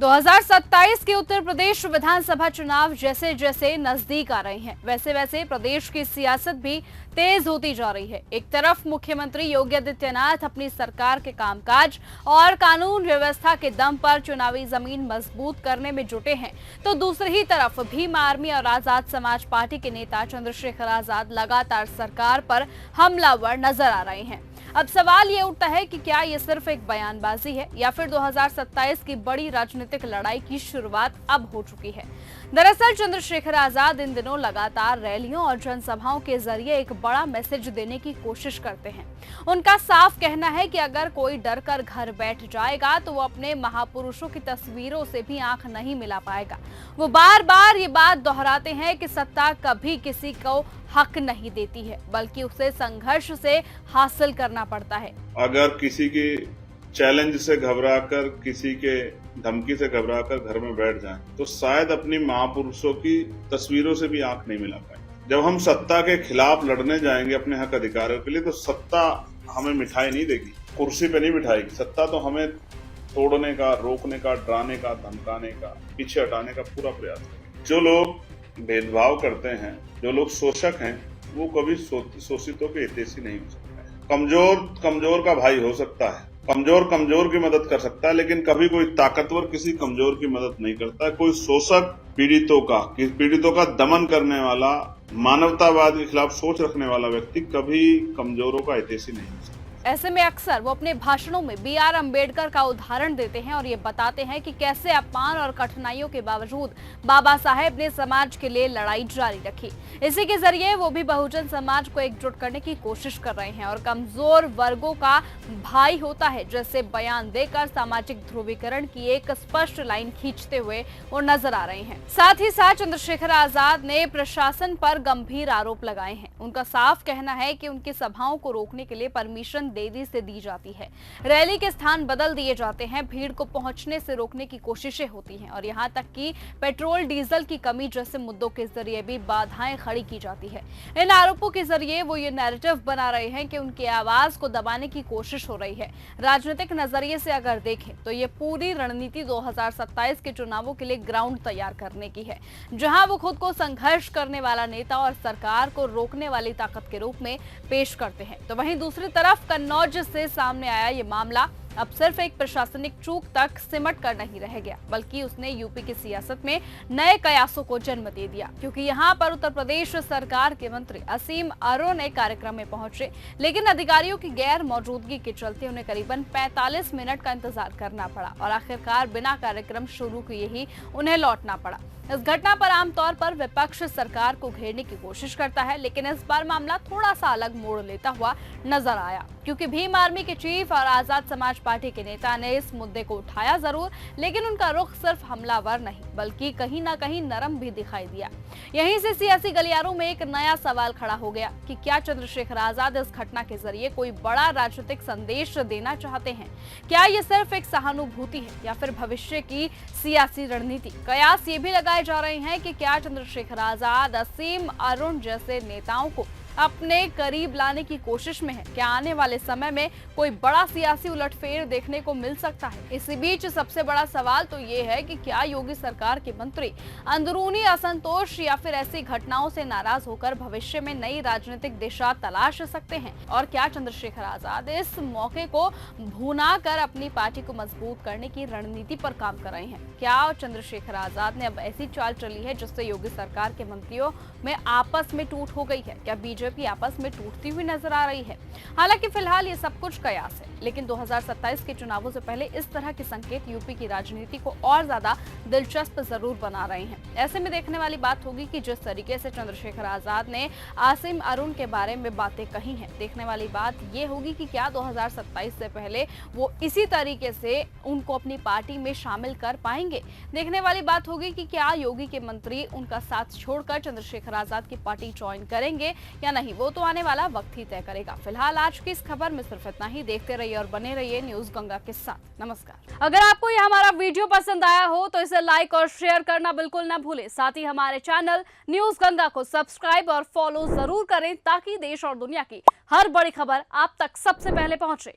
2027 के उत्तर प्रदेश विधानसभा चुनाव जैसे जैसे नजदीक आ रहे हैं, वैसे वैसे प्रदेश की सियासत भी तेज होती जा रही है। एक तरफ मुख्यमंत्री योगी आदित्यनाथ अपनी सरकार के कामकाज और कानून व्यवस्था के दम पर चुनावी जमीन मजबूत करने में जुटे हैं, तो दूसरी ही तरफ भीम आर्मी और आजाद समाज पार्टी के नेता चंद्रशेखर आजाद लगातार सरकार पर हमलावर नजर आ रहे हैं। अब सवाल ये उठता है कि क्या ये सिर्फ एक बयानबाजी है या फिर 2027 की बड़ी राजनीतिक लड़ाई की शुरुआत अब हो चुकी है। दरअसल चंद्रशेखर आजाद इन दिनों लगातार रैलियों और जनसभाओं के जरिए एक बड़ा मैसेज देने की कोशिश करते हैं। उनका साफ कहना है कि अगर कोई डर कर घर बैठ जाएगा तो वो अपने महापुरुषों की तस्वीरों से भी आंख नहीं मिला पाएगा। वो बार बार ये बात दोहराते हैं कि सत्ता कभी किसी को हक नहीं देती है, बल्कि उसे संघर्ष से हासिल करना पड़ता है। अगर किसी के चैलेंज से घबराकर, किसी के धमकी से घबराकर घर में बैठ जाएं, तो शायद अपनी महापुरुषों की तस्वीरों से भी आंख नहीं मिला पाए। जब हम सत्ता के खिलाफ लड़ने जाएंगे अपने हक अधिकारों के लिए, तो सत्ता हमें मिठाई नहीं देगी, कुर्सी पे नहीं बिठाएगी। सत्ता तो हमें तोड़ने का, रोकने का, डराने का, धमकाने का, पीछे हटाने का पूरा प्रयास करेगी। जो लोग भेदभाव करते हैं, जो लोग शोषक हैं, वो कभी शोषितों के हितैषी नहीं हो सकता है। कमजोर कमजोर का भाई हो सकता है, कमजोर कमजोर की मदद कर सकता है, लेकिन कभी कोई ताकतवर किसी कमजोर की मदद नहीं करता। कोई शोषक पीड़ितों का दमन करने वाला, मानवतावाद के खिलाफ सोच रखने वाला व्यक्ति कभी कमजोरों का हितैषी नहीं हो सकता। ऐसे में अक्सर वो अपने भाषणों में बी.आर. अम्बेडकर का उदाहरण देते हैं और ये बताते हैं कि कैसे अपमान और कठिनाइयों के बावजूद बाबा साहेब ने समाज के लिए लड़ाई जारी रखी। इसी के जरिए वो भी बहुजन समाज को एकजुट करने की कोशिश कर रहे हैं और कमजोर वर्गों का भाई होता है जैसे बयान देकर सामाजिक ध्रुवीकरण की एक स्पष्ट लाइन खींचते हुए वो नजर आ रहे हैं। साथ ही साथ चंद्रशेखर आजाद ने प्रशासन पर गंभीर आरोप लगाए हैं। उनका साफ कहना है कि उनकी सभाओं को रोकने के लिए परमिशन देरी से दी जाती है, रैली के स्थान बदल दिए जाते हैं, भीड़ को पहुंचने से रोकने की कोशिशें होती हैं और यहां तक कि पेट्रोल डीजल की कमी जैसे मुद्दों के जरिए भी बाधाएं खड़ी की जाती है। इन आरोपों के जरिए वो ये नैरेटिव बना रहे हैं कि उनकी आवाज को दबाने की कोशिश हो रही है। राजनीतिक नजरिए से अगर देखें तो ये पूरी रणनीति 2027 के चुनावों के लिए ग्राउंड तैयार करने की है, जहां वो खुद को संघर्ष करने वाला नेता और सरकार को रोकने वाली ताकत के रूप में पेश करते हैं। तो वहीं दूसरी तरफ कन्नौज से सामने आया ये मामला अब सिर्फ एक प्रशासनिक चूक तक सिमट कर नहीं रह गया, बल्कि उसने यूपी की सियासत में नए कयासों को जन्म दे दिया। क्योंकि यहाँ पर उत्तर प्रदेश सरकार के मंत्री असीम अरुण एक कार्यक्रम में पहुंचे, लेकिन अधिकारियों की गैर मौजूदगी के चलते उन्हें करीबन 45 मिनट का इंतजार करना पड़ा और आखिरकार बिना कार्यक्रम शुरू किए ही उन्हें लौटना पड़ा। इस घटना पर आमतौर पर विपक्ष सरकार को घेरने की कोशिश करता है, लेकिन इस बार मामला थोड़ा सा अलग मोड़ लेता हुआ नजर आया, क्योंकि भीम आर्मी के चीफ और आजाद समाज पार्टी के नेता ने इस मुद्दे को उठाया जरूर, लेकिन उनका रुख सिर्फ हमलावर नहीं बल्कि कहीं ना कहीं नरम भी दिखाई दिया। यहीं से सियासी गलियारों में एक नया सवाल खड़ा हो गया कि क्या चंद्रशेखर आजाद इस घटना के जरिए कोई बड़ा राजनीतिक संदेश देना चाहते हैं? क्या ये सिर्फ एक सहानुभूति है या फिर भविष्य की सियासी रणनीति? कयास ये भी लगाए जा रहे हैं कि क्या चंद्रशेखर आजाद असीम अरुण जैसे नेताओं को अपने करीब लाने की कोशिश में है? क्या आने वाले समय में कोई बड़ा सियासी उलटफेर देखने को मिल सकता है? इसी बीच सबसे बड़ा सवाल तो ये है कि क्या योगी सरकार के मंत्री अंदरूनी असंतोष या फिर ऐसी घटनाओं से नाराज होकर भविष्य में नई राजनीतिक दिशा तलाश सकते हैं? और क्या चंद्रशेखर आजाद इस मौके को भुना कर अपनी पार्टी को मजबूत करने की रणनीति पर काम कर रहे हैं? क्या चंद्रशेखर आजाद ने अब ऐसी चाल चली है जिससे योगी सरकार के मंत्रियों में आपस में टूट हो गई है? क्या बीजेपी आपस में टूटती हुई नजर आ रही है? हालांकि फिलहाल ये सब कुछ कयास है, लेकिन 2027 के चुनावों से पहले इस तरह के संकेत यूपी की राजनीति को और ज्यादा दिलचस्प जरूर बना रहे हैं। ऐसे में देखने वाली बात होगी कि जिस तरीके से चंद्रशेखर आजाद ने आसिम अरुण के बारे में बातें कही हैं, देखने वाली बात ये होगी कि क्या 2027 से पहले वो इसी तरीके से उनको अपनी पार्टी में शामिल कर पाएंगे? देखने वाली बात होगी कि क्या योगी के मंत्री उनका साथ छोड़कर चंद्रशेखर आजाद की पार्टी ज्वाइन करेंगे या नहीं, वो तो आने वाला वक्त ही तय करेगा। फिलहाल आज की इस खबर में सिर्फ इतना ही। देखते रहिए और बने रहिए न्यूज गंगा के साथ। नमस्कार। अगर आपको ये हमारा वीडियो पसंद आया हो तो इसे लाइक और शेयर करना बिल्कुल ना भूलें। साथ ही हमारे चैनल न्यूज गंगा को सब्सक्राइब और फॉलो जरूर करें, ताकि देश और दुनिया की हर बड़ी खबर आप तक सबसे पहले पहुंचे।